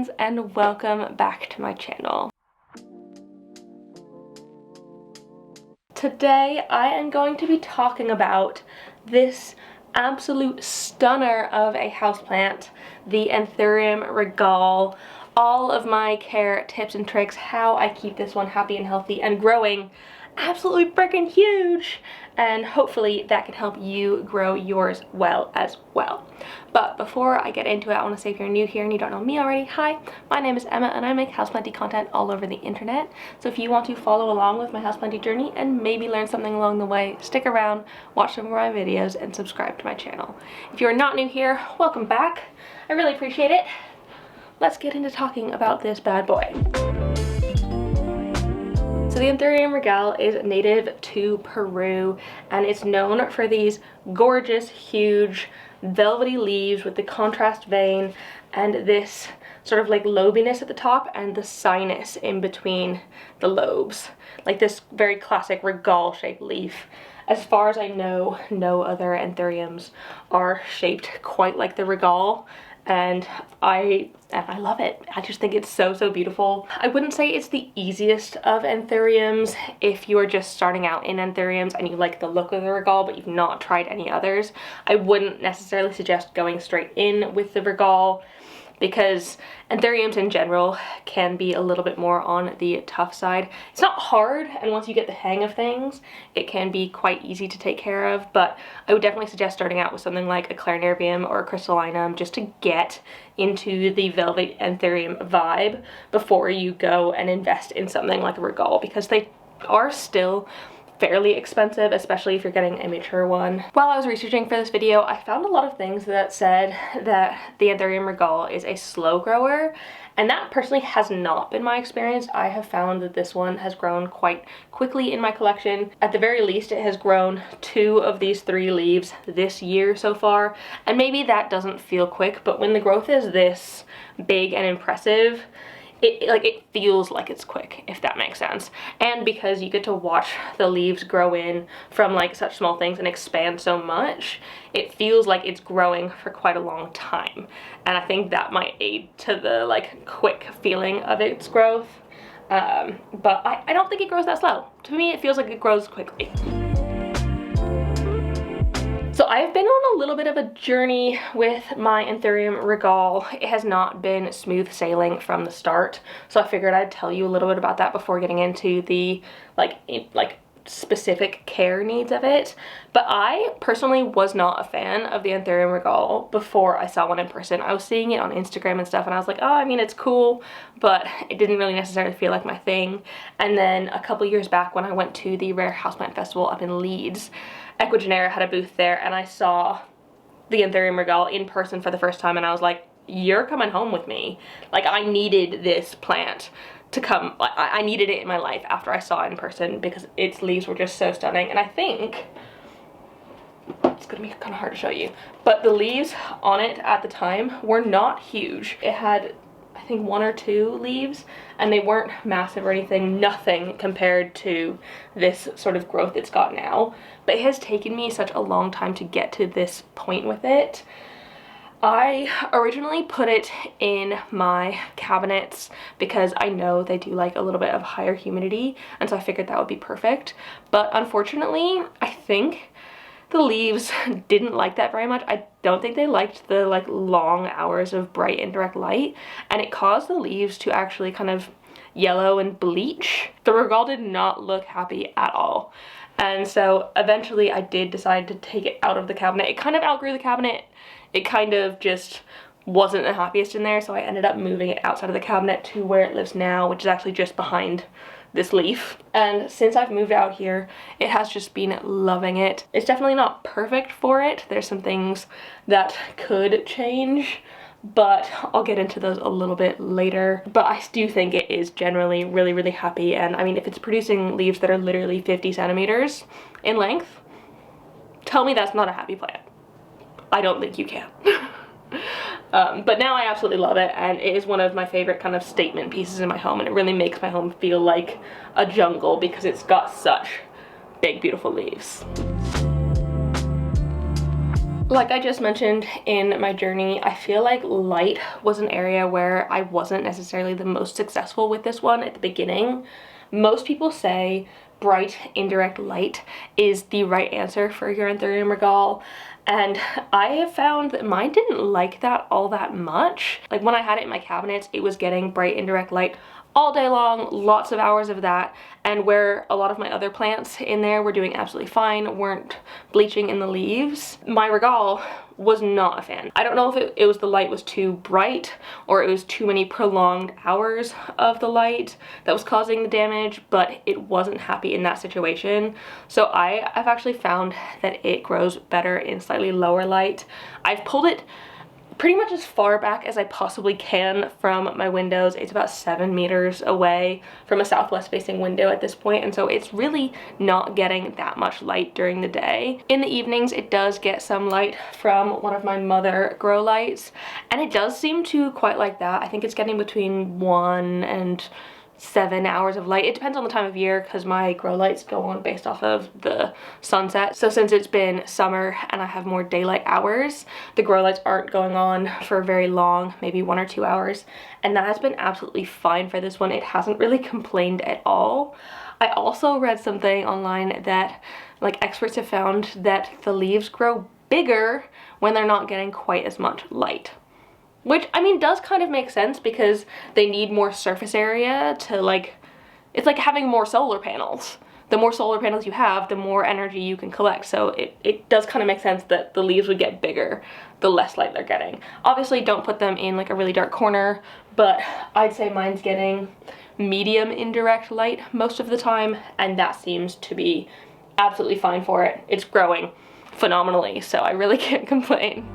friends, and welcome back to my channel. Today I am going to be talking about this absolute stunner of a houseplant, the Anthurium Regale. All of my care tips and tricks, how I keep this one happy and healthy and growing absolutely freaking huge, and hopefully that can help you grow yours well as well. But before I get into it, I want to say if you're new here and you don't know me already, hi, my name is Emma and I make houseplanty content all over the internet. So if you want to follow along with my houseplanty journey and maybe learn something along the way, stick around, watch some of my videos, and subscribe to my channel. If you're not new here, welcome back. I really appreciate it. Let's get into talking about this bad boy. So the Anthurium Regale is native to Peru, and it's known for these gorgeous, huge, velvety leaves with the contrast vein and this sort of like lobiness at the top and the sinus in between the lobes. Like this very classic regale shaped leaf. As far as I know, no other anthuriums are shaped quite like the regale. And I love it. I just think it's so beautiful. I wouldn't say it's the easiest of anthuriums if you are just starting out in anthuriums and you like the look of the regale but you've not tried any others. I wouldn't necessarily suggest going straight in with the regale, because anthuriums in general can be a little bit more on the tough side. It's not hard, and once you get the hang of things, it can be quite easy to take care of, but I would definitely suggest starting out with something like a clarinarbium or a crystallinum just to get into the velvet anthurium vibe before you go and invest in something like a regale, because they are still fairly expensive, especially if you're getting a mature one. While I was researching for this video, I found a lot of things that said that the Anthurium Regale is a slow grower, and that personally has not been my experience. I have found that this one has grown quite quickly in my collection. At the very least, it has grown 2 of these 3 leaves this year so far, and maybe that doesn't feel quick, but when the growth is this big and impressive, it feels like it's quick, if that makes sense. And because you get to watch the leaves grow in from like such small things and expand so much, it feels like it's growing for quite a long time. And I think that might aid to the like quick feeling of its growth. But I don't think it grows that slow. To me, it feels like it grows quickly. So I've been on a little bit of a journey with my Anthurium Regale. It has not been smooth sailing from the start, so I figured I'd tell you a little bit about that before getting into the like specific care needs of it. But I personally was not a fan of the Anthurium Regale before I saw one in person. I was seeing it on Instagram and stuff, and I was like, oh, I mean, it's cool, but it didn't really necessarily feel like my thing. And then a couple years back when I went to the Rare Houseplant Festival up in Leeds, Equigenera had a booth there, and I saw the Anthurium Regale in person for the first time, and I was like, you're coming home with me. Like, I needed this plant to come. I needed it in my life after I saw it in person because its leaves were just so stunning. And I think it's gonna be kind of hard to show you, but the leaves on it at the time were not huge. It had, I think, 1 or 2 leaves, and they weren't massive or anything, nothing compared to this sort of growth it's got now. But it has taken me such a long time to get to this point with it. I originally put it in my cabinets because I know they do like a little bit of higher humidity, and so I figured that would be perfect. But unfortunately, I think the leaves didn't like that very much. I don't think they liked the like long hours of bright indirect light, and it caused the leaves to actually kind of yellow and bleach. The Regale did not look happy at all. And so eventually I did decide to take it out of the cabinet. It kind of outgrew the cabinet. It kind of just wasn't the happiest in there, so I ended up moving it outside of the cabinet to where it lives now, which is actually just behind this leaf. And since I've moved out here, it has just been loving it. It's definitely not perfect for it. There's some things that could change, but I'll get into those a little bit later. But I do think it is generally really happy, and I mean, if it's producing leaves that are literally 50 centimeters in length, tell me that's not a happy plant. I don't think you can. But now I absolutely love it, and it is one of my favorite kind of statement pieces in my home, and it really makes my home feel like a jungle because it's got such big beautiful leaves. Like I just mentioned in my journey, I feel like light was an area where I wasn't necessarily the most successful with this one at the beginning. Most people say bright indirect light is the right answer for your Anthurium Regale, and I have found that mine didn't like that all that much. Like when I had it in my cabinets, it was getting bright indirect light all day long, lots of hours of that, and where a lot of my other plants in there were doing absolutely fine, weren't bleaching in the leaves, my Regale was not a fan. I don't know if it was the light was too bright or it was too many prolonged hours of the light that was causing the damage, but it wasn't happy in that situation. So I've actually found that it grows better in slightly lower light. I've pulled it pretty much as far back as I possibly can from my windows. It's about 7 meters away from a southwest facing window at this point, and so it's really not getting that much light during the day. In the evenings it does get some light from one of my mother grow lights, and it does seem to quite like that. I think it's getting between 1 and 7 hours of light. It depends on the time of year because my grow lights go on based off of the sunset. So since it's been summer and I have more daylight hours, the grow lights aren't going on for very long, maybe 1 or 2 hours. And that has been absolutely fine for this one. It hasn't really complained at all. I also read something online that like experts have found that the leaves grow bigger when they're not getting quite as much light. Which, I mean, does kind of make sense because they need more surface area to like, it's like having more solar panels. The more solar panels you have, the more energy you can collect. So it does kind of make sense that the leaves would get bigger the less light they're getting. Obviously don't put them in like a really dark corner, but I'd say mine's getting medium indirect light most of the time, and that seems to be absolutely fine for it. It's growing phenomenally, so I really can't complain.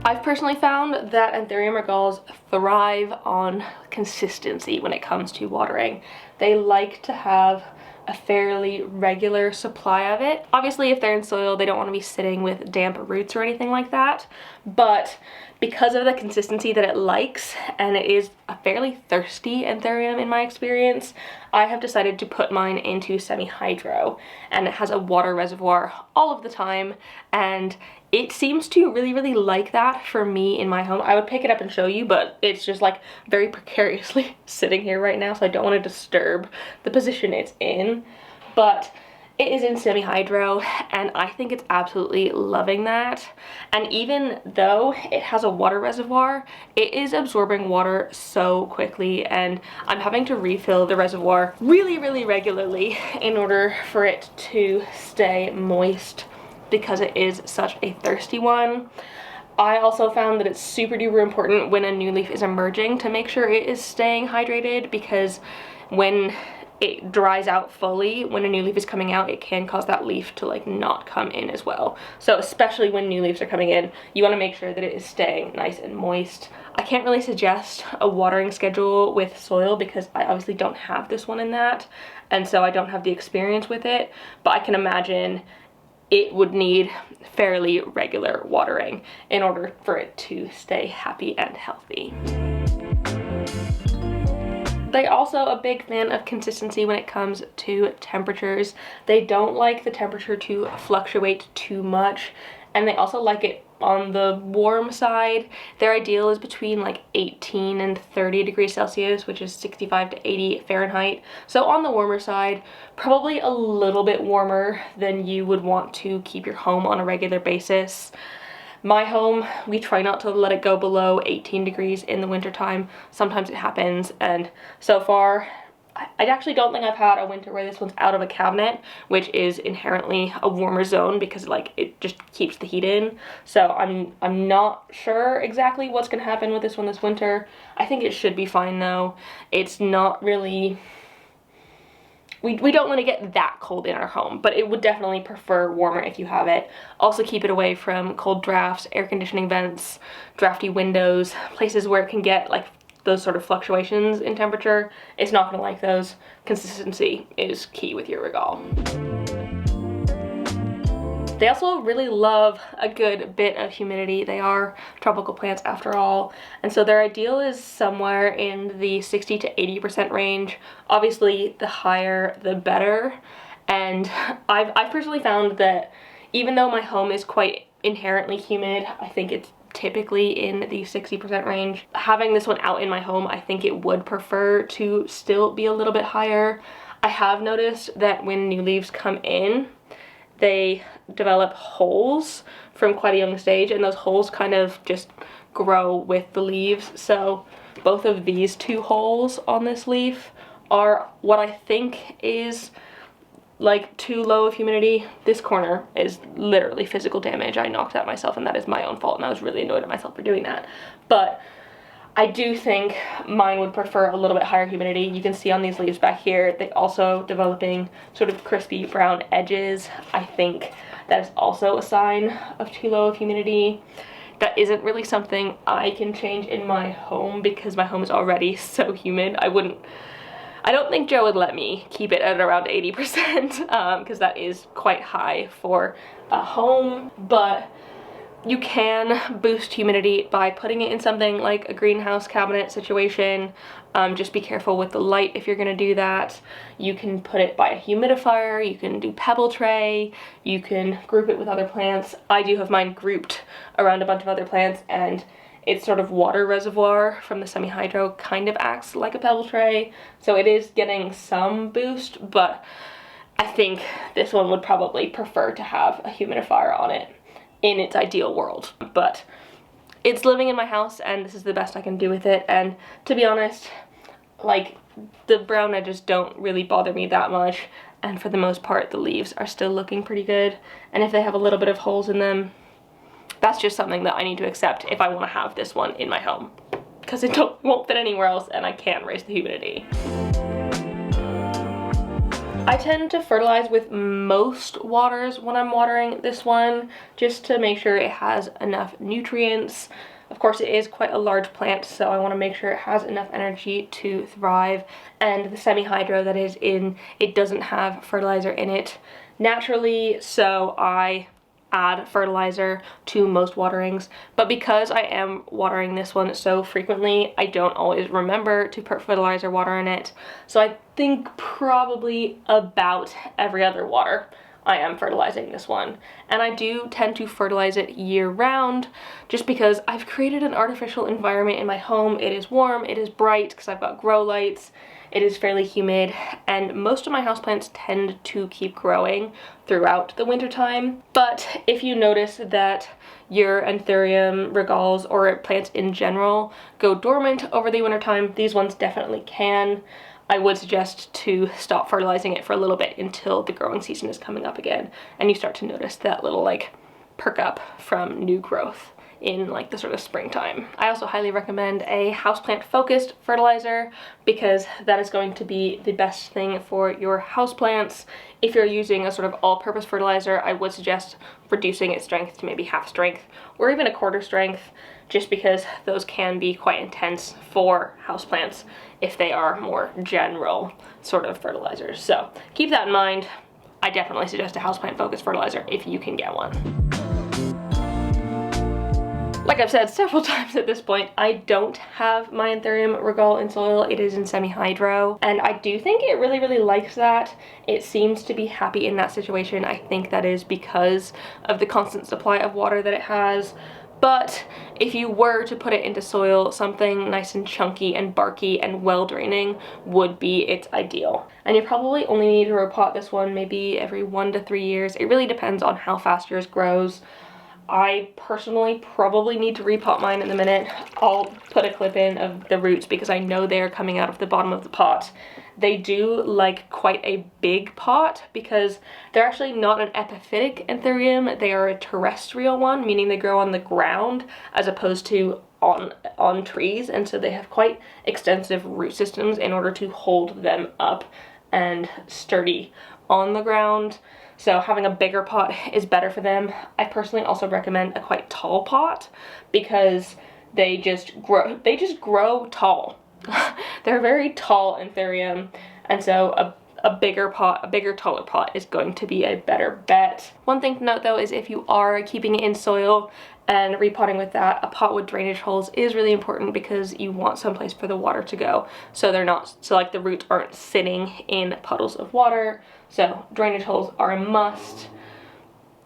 I've personally found that Anthurium Regales thrive on consistency when it comes to watering. They like to have a fairly regular supply of it. Obviously, if they're in soil, they don't want to be sitting with damp roots or anything like that, but because of the consistency that it likes, and it is a fairly thirsty Anthurium in my experience, I have decided to put mine into semi-hydro, and it has a water reservoir all of the time, and it seems to really like that for me in my home. I would pick it up and show you, but it's just like very precariously sitting here right now, so I don't want to disturb the position it's in. But it is in semi-hydro, and I think it's absolutely loving that. And even though it has a water reservoir, it is absorbing water so quickly, and I'm having to refill the reservoir really regularly in order for it to stay moist, because it is such a thirsty one. I also found that it's super duper important when a new leaf is emerging to make sure it is staying hydrated, because when it dries out fully, when a new leaf is coming out, it can cause that leaf to like not come in as well. So especially when new leaves are coming in, you want to make sure that it is staying nice and moist. I can't really suggest a watering schedule with soil because I obviously don't have this one in that, and so I don't have the experience with it, but I can imagine it would need fairly regular watering in order for it to stay happy and healthy. They're also a big fan of consistency when it comes to temperatures. They don't like the temperature to fluctuate too much, and they also like it on the warm side. Their ideal is between like 18 and 30 degrees Celsius, which is 65 to 80 Fahrenheit. So on the warmer side, probably a little bit warmer than you would want to keep your home on a regular basis. My home, we try not to let it go below 18 degrees in the wintertime. Sometimes it happens, and so far, I actually don't think I've had a winter where this one's out of a cabinet, which is inherently a warmer zone because like it just keeps the heat in. So I'm not sure exactly what's gonna happen with this one this winter. I think it should be fine though. It's not really, we don't want to get that cold in our home, but it would definitely prefer warmer if you have it. Also keep it away from cold drafts, air conditioning vents, drafty windows, places where it can get like those sort of fluctuations in temperature. It's not going to like those. Consistency is key with your Regale. They also really love a good bit of humidity. They are tropical plants after all, and so their ideal is somewhere in the 60 to 80% range. Obviously the higher the better, and I've personally found that even though my home is quite inherently humid, I think it's typically in the 60% range. Having this one out in my home, I think it would prefer to still be a little bit higher. I have noticed that when new leaves come in, they develop holes from quite a young stage, and those holes kind of just grow with the leaves. So both of these two holes on this leaf are what I think is like too low of humidity. This corner is literally physical damage. I knocked out myself, and that is my own fault, and I was really annoyed at myself for doing that. But I do think mine would prefer a little bit higher humidity. You can see on these leaves back here, they also developing sort of crispy brown edges. I think that is also a sign of too low of humidity. That isn't really something I can change in my home because my home is already so humid. I don't think Joe would let me keep it at around 80% because that is quite high for a home, but you can boost humidity by putting it in something like a greenhouse cabinet situation. Just be careful with the light if you're gonna do that. You can put it by a humidifier, you can do pebble tray, you can group it with other plants. I do have mine grouped around a bunch of other plants, and its sort of water reservoir from the semi-hydro kind of acts like a pebble tray, so it is getting some boost, but I think this one would probably prefer to have a humidifier on it in its ideal world. But it's living in my house, and this is the best I can do with it, and to be honest, like, the brown edges don't really bother me that much, and for the most part the leaves are still looking pretty good, and if they have a little bit of holes in them, that's just something that I need to accept if I want to have this one in my home, because it won't fit anywhere else, and I can't raise the humidity. I tend to fertilize with most waters when I'm watering this one, just to make sure it has enough nutrients. Of course, it is quite a large plant, so I want to make sure it has enough energy to thrive, and the semi-hydro that is in it doesn't have fertilizer in it naturally, so I add fertilizer to most waterings. But because I am watering this one so frequently, I don't always remember to put fertilizer water in it. So I think probably about every other water I am fertilizing this one. And I do tend to fertilize it year round just because I've created an artificial environment in my home. It is warm, it is bright because I've got grow lights. It is fairly humid, and most of my houseplants tend to keep growing throughout the winter time. But if you notice that your Anthurium regales or plants in general go dormant over the winter time, these ones definitely can. I would suggest to stop fertilizing it for a little bit until the growing season is coming up again, and you start to notice that little like perk up from new growth in like the sort of springtime. I also highly recommend a houseplant focused fertilizer because that is going to be the best thing for your houseplants. If you're using a sort of all-purpose fertilizer, I would suggest reducing its strength to maybe half strength or even a quarter strength, just because those can be quite intense for houseplants if they are more general sort of fertilizers. So keep that in mind. I definitely suggest a houseplant focused fertilizer if you can get one. Like I've said several times at this point, I don't have my Anthurium Regale in soil. It is in semi-hydro, and I do think it really, really likes that. It seems to be happy in that situation. I think that is because of the constant supply of water that it has. But if you were to put it into soil, something nice and chunky and barky and well draining would be its ideal. And you probably only need to repot this one maybe every 1 to 3 years. It really depends on how fast yours grows. I personally probably need to repot mine in a minute. I'll put a clip in of the roots because I know they're coming out of the bottom of the pot. They do like quite a big pot because they're actually not an epiphytic Anthurium. They are a terrestrial one, meaning they grow on the ground as opposed to on trees, and so they have quite extensive root systems in order to hold them up and sturdy on the ground. So having a bigger pot is better for them. I personally also recommend a quite tall pot because they just grow tall. They're very tall Anthurium, and so a bigger pot, a bigger, taller pot is going to be a better bet. One thing to note though is if you are keeping it in soil and repotting with that, a pot with drainage holes is really important because you want someplace for the water to go. So like the roots aren't sitting in puddles of water. So drainage holes are a must.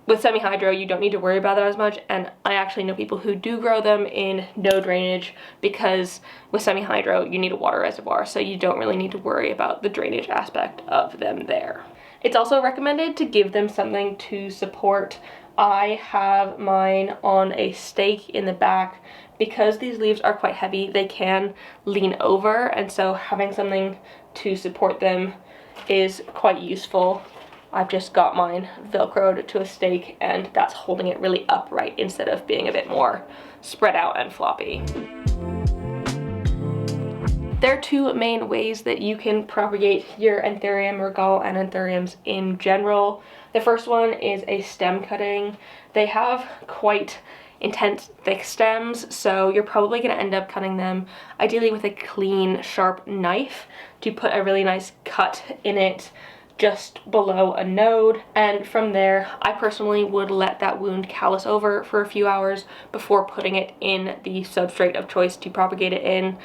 with semi-hydro, you don't need to worry about that as much, and I actually know people who do grow them in no drainage, because with semi-hydro, you need a water reservoir, so you don't really need to worry about the drainage aspect of them there. It's also recommended to give them something to support. I have mine on a stake in the back. Because these leaves are quite heavy, they can lean over, and so having something to support them is quite useful. I've just got mine velcroed to a stake, and that's holding it really upright instead of being a bit more spread out and floppy. There are two main ways that you can propagate your Anthurium Regale and Anthuriums in general. The first one is a stem cutting. They have quite intense thick stems, so you're probably going to end up cutting them ideally with a clean sharp knife to put a really nice cut in it just below a node, and from there I personally would let that wound callus over for a few hours before putting it in the substrate of choice to propagate it in.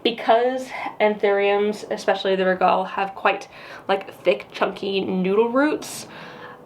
Because Anthuriums, especially the Regale, have quite like thick chunky noodle roots,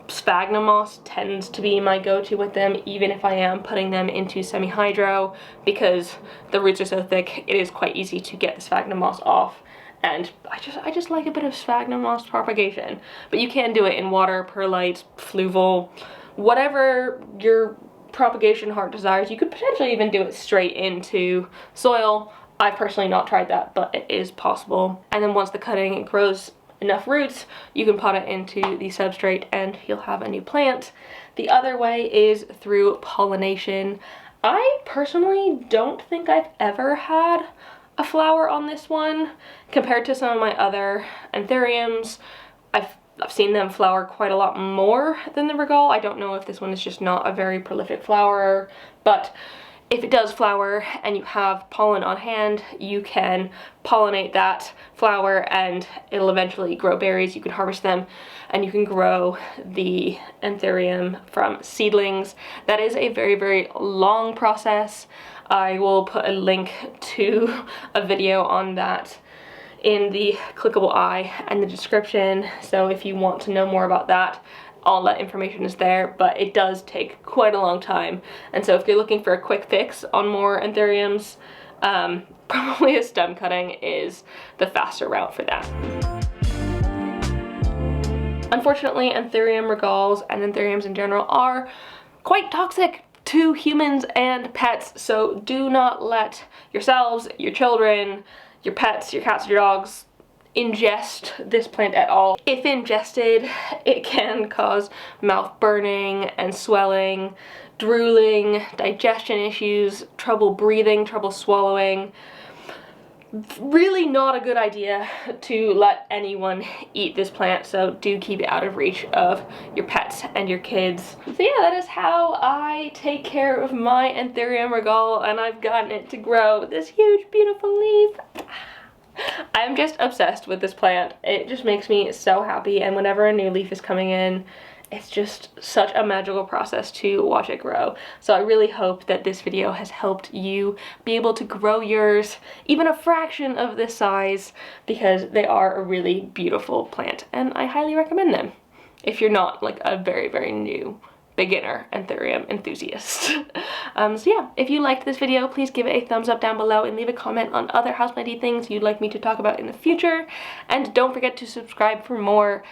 sphagnum moss tends to be my go-to with them, even if I am putting them into semi-hydro, because the roots are so thick it is quite easy to get the sphagnum moss off, and I just like a bit of sphagnum moss propagation. But you can do it in water, perlite, fluval, whatever your propagation heart desires. You could potentially even do it straight into soil. I've personally not tried that, but it is possible. And then once the cutting grows enough roots, you can pot it into the substrate and you'll have a new plant. The other way is through pollination. I personally don't think I've ever had a flower on this one. Compared to some of my other Anthuriums, I've seen them flower quite a lot more than the Regale. I don't know if this one is just not a very prolific flowerer, but if it does flower and you have pollen on hand, you can pollinate that flower and it'll eventually grow berries. You can harvest them and you can grow the Anthurium from seedlings. That is a very, very long process. I will put a link to a video on that in the clickable eye and the description, so if you want to know more about that, all that information is there, but it does take quite a long time. And so if you're looking for a quick fix on more Anthuriums, probably a stem cutting is the faster route for that. Unfortunately, Anthurium Regales and Anthuriums in general are quite toxic to humans and pets, so do not let yourselves, your children, your pets, your cats, your dogs ingest this plant at all. If ingested, it can cause mouth burning and swelling, drooling, digestion issues, trouble breathing, trouble swallowing. Really not a good idea to let anyone eat this plant, so do keep it out of reach of your pets and your kids. So yeah, that is how I take care of my Anthurium Regale, and I've gotten it to grow this huge beautiful leaf. I'm just obsessed with this plant. It just makes me so happy, and whenever a new leaf is coming in, it's just such a magical process to watch it grow. So I really hope that this video has helped you be able to grow yours even a fraction of this size, because they are a really beautiful plant and I highly recommend them if you're not like a very, very new beginner Anthurium enthusiast. So yeah, if you liked this video, please give it a thumbs up down below and leave a comment on other houseplanty things you'd like me to talk about in the future. And don't forget to subscribe for more.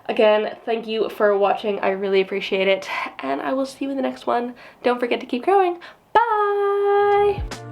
Again, thank you for watching. I really appreciate it. And I will see you in the next one. Don't forget to keep growing. Bye!